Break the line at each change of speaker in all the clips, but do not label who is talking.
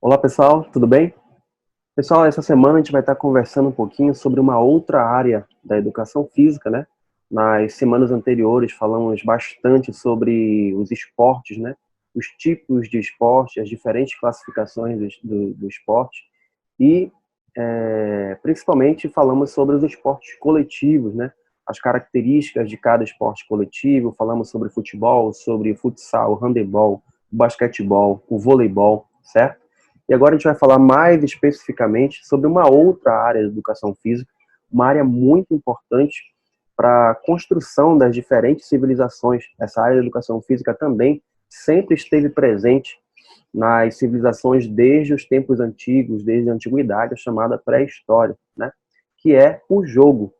Olá pessoal, tudo bem? Pessoal, essa semana a gente vai estar conversando um pouquinho sobre uma outra área da educação física, né? Nas semanas anteriores falamos bastante sobre os esportes, né? Os tipos de esporte, as diferentes classificações do esporte e principalmente falamos sobre os esportes coletivos, né? As características de cada esporte coletivo, falamos sobre futebol, sobre futsal, handebol, basquetebol, o voleibol, certo? E agora a gente vai falar mais especificamente sobre uma outra área da educação física, uma área muito importante para a construção das diferentes civilizações. Essa área da educação física também sempre esteve presente nas civilizações desde os tempos antigos, desde a antiguidade, a chamada pré-história, né? Que é o jogo.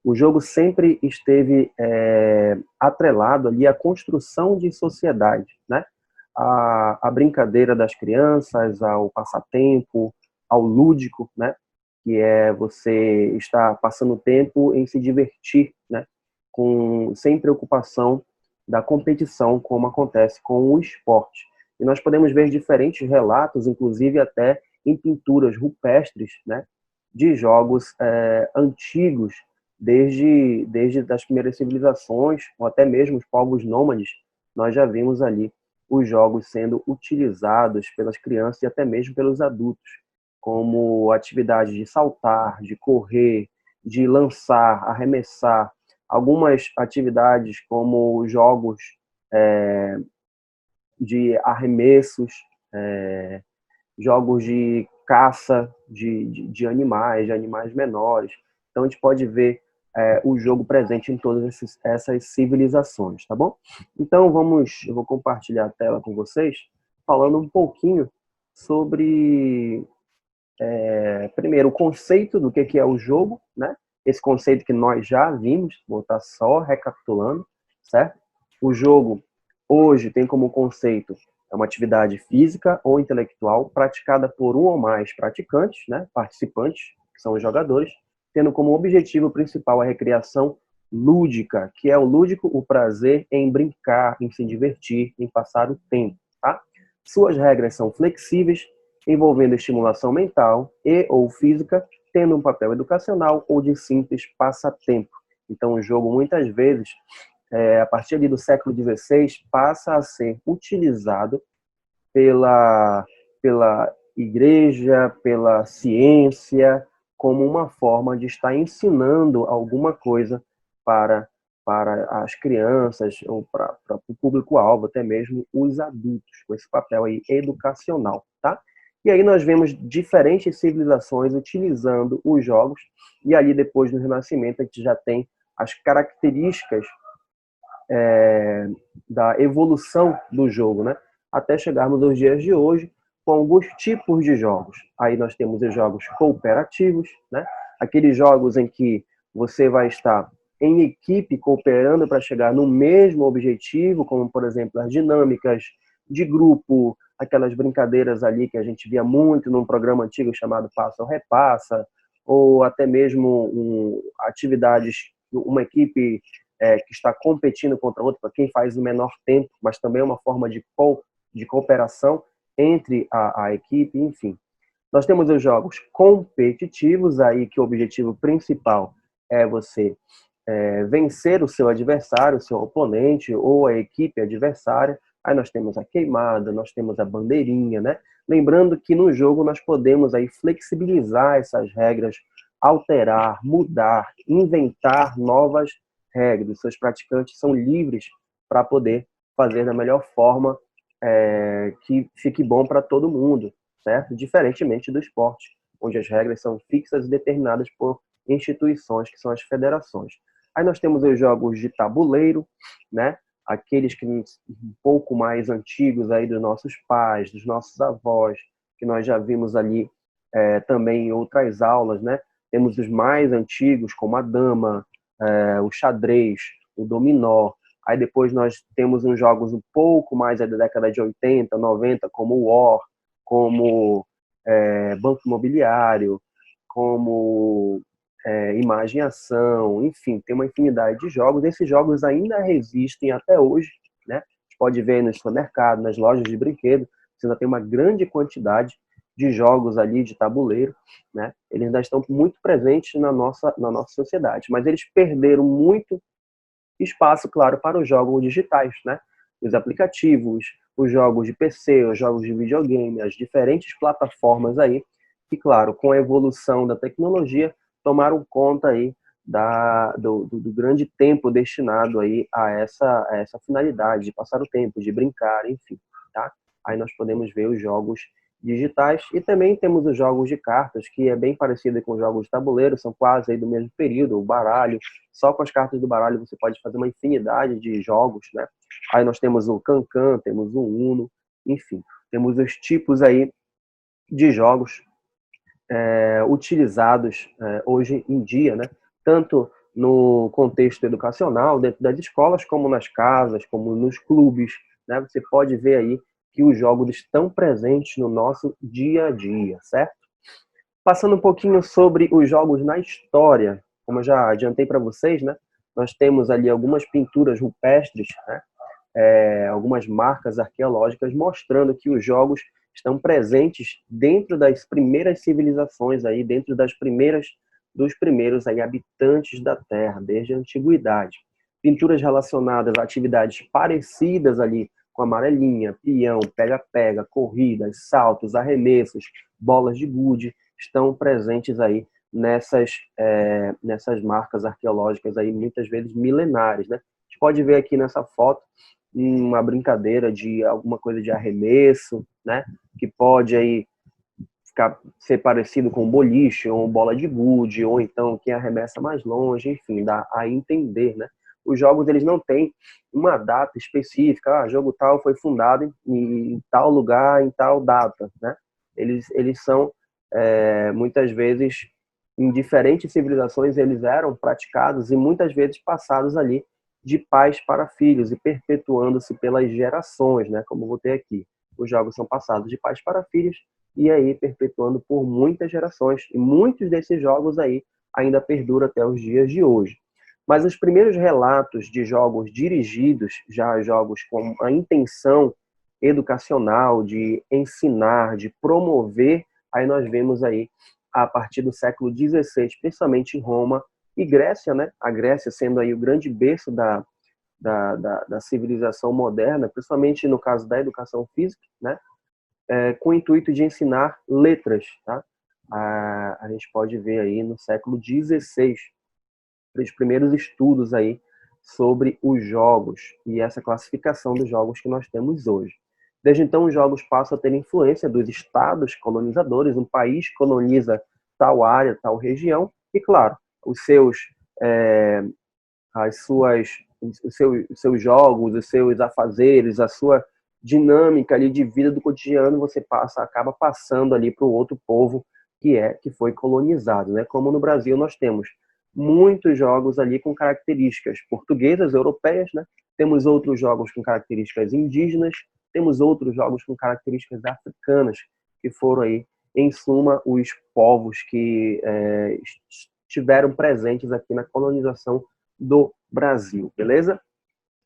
O jogo sempre esteve atrelado ali à construção de sociedade, né? A brincadeira das crianças, ao passatempo, ao lúdico, né? Que é você estar passando tempo em se divertir, né? Sem preocupação da competição, como acontece com o esporte. E nós podemos ver diferentes relatos, inclusive até em pinturas rupestres, né? De jogos antigos, desde as primeiras civilizações, ou até mesmo os povos nômades, nós já vimos ali os jogos sendo utilizados pelas crianças e até mesmo pelos adultos, como atividades de saltar, de correr, de lançar, arremessar, algumas atividades como jogos é, de arremessos, jogos de caça de animais, de animais menores. Então a gente pode ver o jogo presente em todas essas civilizações, tá bom? Então eu vou compartilhar a tela com vocês, falando um pouquinho sobre, primeiro, o conceito do que é o jogo, né? Esse conceito que nós já vimos, vou estar só recapitulando, certo? O jogo, hoje, tem como conceito uma atividade física ou intelectual praticada por um ou mais praticantes, né? Participantes, que são os jogadores, tendo como objetivo principal a recreação lúdica, que é o lúdico, o prazer em brincar, em se divertir, em passar o tempo, tá? Suas regras são flexíveis, envolvendo estimulação mental e ou física, tendo um papel educacional ou de simples passatempo. Então, o jogo, muitas vezes, a partir ali do século XVI, passa a ser utilizado pela igreja, pela ciência, como uma forma de estar ensinando alguma coisa para, para as crianças ou para o público-alvo, até mesmo os adultos, com esse papel aí educacional, tá? E aí nós vemos diferentes civilizações utilizando os jogos, e ali depois do Renascimento a gente já tem as características da evolução do jogo, né? Até chegarmos aos dias de hoje, com alguns tipos de jogos. Aí nós temos os jogos cooperativos, né? Aqueles jogos em que você vai estar em equipe cooperando para chegar no mesmo objetivo, como, por exemplo, as dinâmicas de grupo, aquelas brincadeiras ali que a gente via muito num programa antigo chamado Passa ou Repassa, ou até mesmo atividades, uma equipe que está competindo contra outro, para quem faz o menor tempo, mas também é uma forma de cooperação entre a equipe, enfim. Nós temos os jogos competitivos, aí que o objetivo principal é você vencer o seu adversário, o seu oponente ou a equipe adversária. Aí nós temos a queimada, nós temos a bandeirinha, né? Lembrando que no jogo nós podemos aí flexibilizar essas regras, alterar, mudar, inventar novas regras. Os seus praticantes são livres para poder fazer da melhor forma que fique bom para todo mundo, certo? Diferentemente do esporte, onde as regras são fixas e determinadas por instituições, que são as federações. Aí nós temos os jogos de tabuleiro, né? Aqueles que um pouco mais antigos aí dos nossos pais, dos nossos avós, que nós já vimos ali também em outras aulas, né? Temos os mais antigos, como a dama, o xadrez, o dominó. Aí depois nós temos uns jogos um pouco mais da década de 80, 90, como o War, como Banco Imobiliário, como Imagem e Ação, enfim, tem uma infinidade de jogos. Esses jogos ainda resistem até hoje, né? A gente pode ver no supermercado, nas lojas de brinquedo, você ainda tem uma grande quantidade de jogos ali de tabuleiro, né? Eles ainda estão muito presentes na nossa sociedade, mas eles perderam muito espaço, claro, para os jogos digitais, né? Os aplicativos, os jogos de PC, os jogos de videogame, as diferentes plataformas aí, que, claro, com a evolução da tecnologia, tomaram conta aí do grande tempo destinado aí a essa finalidade, de passar o tempo, de brincar, enfim, tá? Aí nós podemos ver os jogos digitais e também temos os jogos de cartas, que é bem parecido com os jogos de tabuleiro, são quase aí do mesmo período, o baralho, só com as cartas do baralho você pode fazer uma infinidade de jogos, né? Aí nós temos o Cancan, temos o Uno, enfim, temos os tipos aí de jogos utilizados hoje em dia, né? Tanto no contexto educacional, dentro das escolas, como nas casas, como nos clubes, né? Você pode ver aí que os jogos estão presentes no nosso dia a dia, certo? Passando um pouquinho sobre os jogos na história, como eu já adiantei para vocês, né? Nós temos ali algumas pinturas rupestres, né? Algumas marcas arqueológicas mostrando que os jogos estão presentes dentro das primeiras civilizações aí, dentro dos primeiros aí habitantes da Terra, desde a antiguidade. Pinturas relacionadas a atividades parecidas ali com amarelinha, peão, pega-pega, corridas, saltos, arremessos, bolas de gude, estão presentes aí nessas marcas arqueológicas aí, muitas vezes milenares, né? A gente pode ver aqui nessa foto uma brincadeira de alguma coisa de arremesso, né? Que pode aí ser parecido com boliche ou bola de gude, ou então quem arremessa mais longe, enfim, dá a entender, né? Os jogos, eles não têm uma data específica, jogo tal foi fundado em tal lugar, em tal data, né? Eles são, muitas vezes, em diferentes civilizações, eles eram praticados e muitas vezes passados ali de pais para filhos e perpetuando-se pelas gerações, né? Como vou ter aqui. Os jogos são passados de pais para filhos e aí perpetuando por muitas gerações. E muitos desses jogos aí ainda perduram até os dias de hoje. Mas os primeiros relatos de jogos dirigidos, já jogos com a intenção educacional, de ensinar, de promover, aí nós vemos aí a partir do século XVI, principalmente em Roma e Grécia, né? A Grécia sendo aí o grande berço da civilização moderna, principalmente no caso da educação física, né? Com o intuito de ensinar letras, tá? A gente pode ver aí no século XVI os primeiros estudos aí sobre os jogos e essa classificação dos jogos que nós temos hoje. Desde então, os jogos passam a ter influência dos estados colonizadores, um país coloniza tal área, tal região, e claro, os seus os seus jogos, os seus afazeres, a sua dinâmica ali de vida do cotidiano, você acaba passando ali para o outro povo que foi colonizado, né? Como no Brasil nós temos muitos jogos ali com características portuguesas, europeias, né? Temos outros jogos com características indígenas, temos outros jogos com características africanas, que foram aí, em suma, os povos que estiveram presentes aqui na colonização do Brasil, beleza?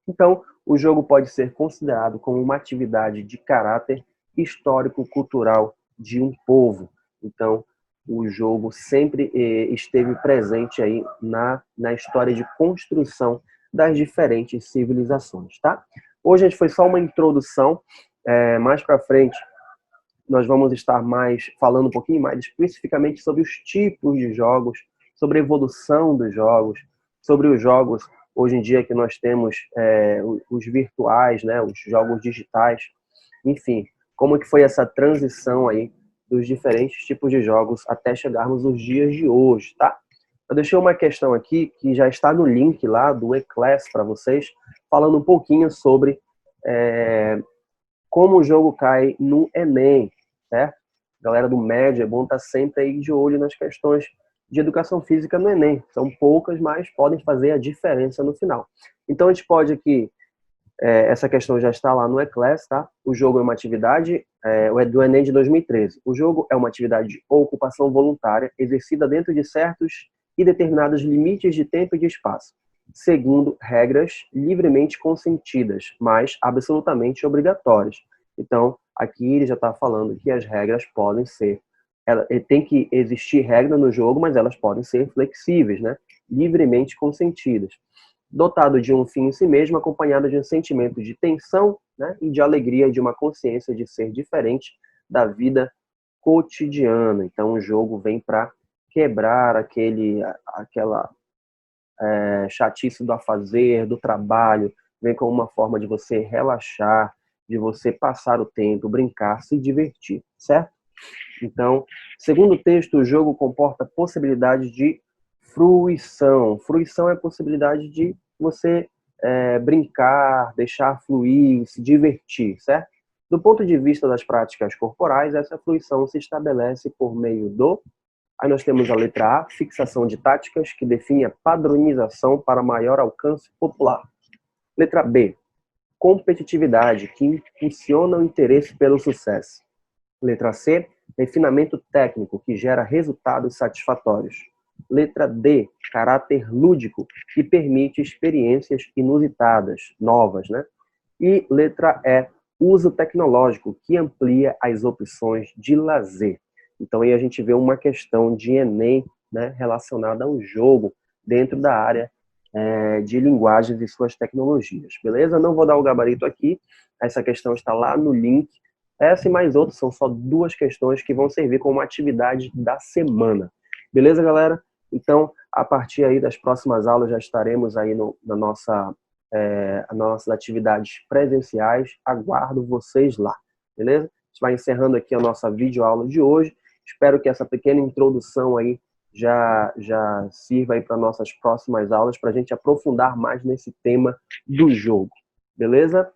Então, o jogo pode ser considerado como uma atividade de caráter histórico-cultural de um povo. Então, o jogo sempre esteve presente aí na história de construção das diferentes civilizações, tá? Hoje a gente foi só uma introdução, mais para frente nós vamos estar falando um pouquinho mais especificamente sobre os tipos de jogos, sobre a evolução dos jogos, sobre os jogos hoje em dia que nós temos os virtuais, né, os jogos digitais, enfim, como que foi essa transição aí dos diferentes tipos de jogos até chegarmos aos dias de hoje, tá? Eu deixei uma questão aqui que já está no link lá do eClass para vocês, falando um pouquinho sobre como o jogo cai no Enem, certo? Galera do médio, é bom estar sempre aí de olho nas questões de educação física no Enem. São poucas, mas podem fazer a diferença no final. Então, a gente pode aqui, essa questão já está lá no eClass, tá? O jogo é uma atividade, do Enem de 2013. O jogo é uma atividade ou ocupação voluntária, exercida dentro de certos e determinados limites de tempo e de espaço, segundo regras livremente consentidas, mas absolutamente obrigatórias. Então, Aqui ele já está falando que as regras podem ser, tem que existir regra no jogo, mas elas podem ser flexíveis, né? Livremente consentidas. Dotado de um fim em si mesmo, acompanhado de um sentimento de tensão, né? E de alegria e de uma consciência de ser diferente da vida cotidiana. Então o jogo vem para quebrar aquela chatice do afazer, do trabalho, vem como uma forma de você relaxar, de você passar o tempo, brincar, se divertir, certo? Então, segundo o texto, o jogo comporta possibilidade de fruição. Fruição é a possibilidade de você brincar, deixar fluir, se divertir, certo? Do ponto de vista das práticas corporais, essa fruição se estabelece por meio do... Aí nós temos a letra A, fixação de táticas, que define a padronização para maior alcance popular. Letra B, competitividade, que impulsiona o interesse pelo sucesso. Letra C, refinamento técnico, que gera resultados satisfatórios. Letra D, caráter lúdico, que permite experiências inusitadas, novas, né? E letra E, uso tecnológico, que amplia as opções de lazer. Então aí a gente vê uma questão de Enem, né, relacionada ao jogo, dentro da área de linguagens e suas tecnologias, beleza? Não vou dar o gabarito aqui, essa questão está lá no link. Essa e mais outras são só 2 questões que vão servir como atividade da semana. Beleza, galera? Então, a partir aí das próximas aulas já estaremos aí nas nossas atividades presenciais. Aguardo vocês lá, beleza? A gente vai encerrando aqui a nossa videoaula de hoje. Espero que essa pequena introdução aí já sirva aí para nossas próximas aulas, para a gente aprofundar mais nesse tema do jogo. Beleza?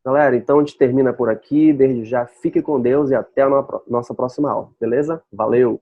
Galera, então a gente termina por aqui. Desde já, fique com Deus e até a nossa próxima aula. Beleza? Valeu!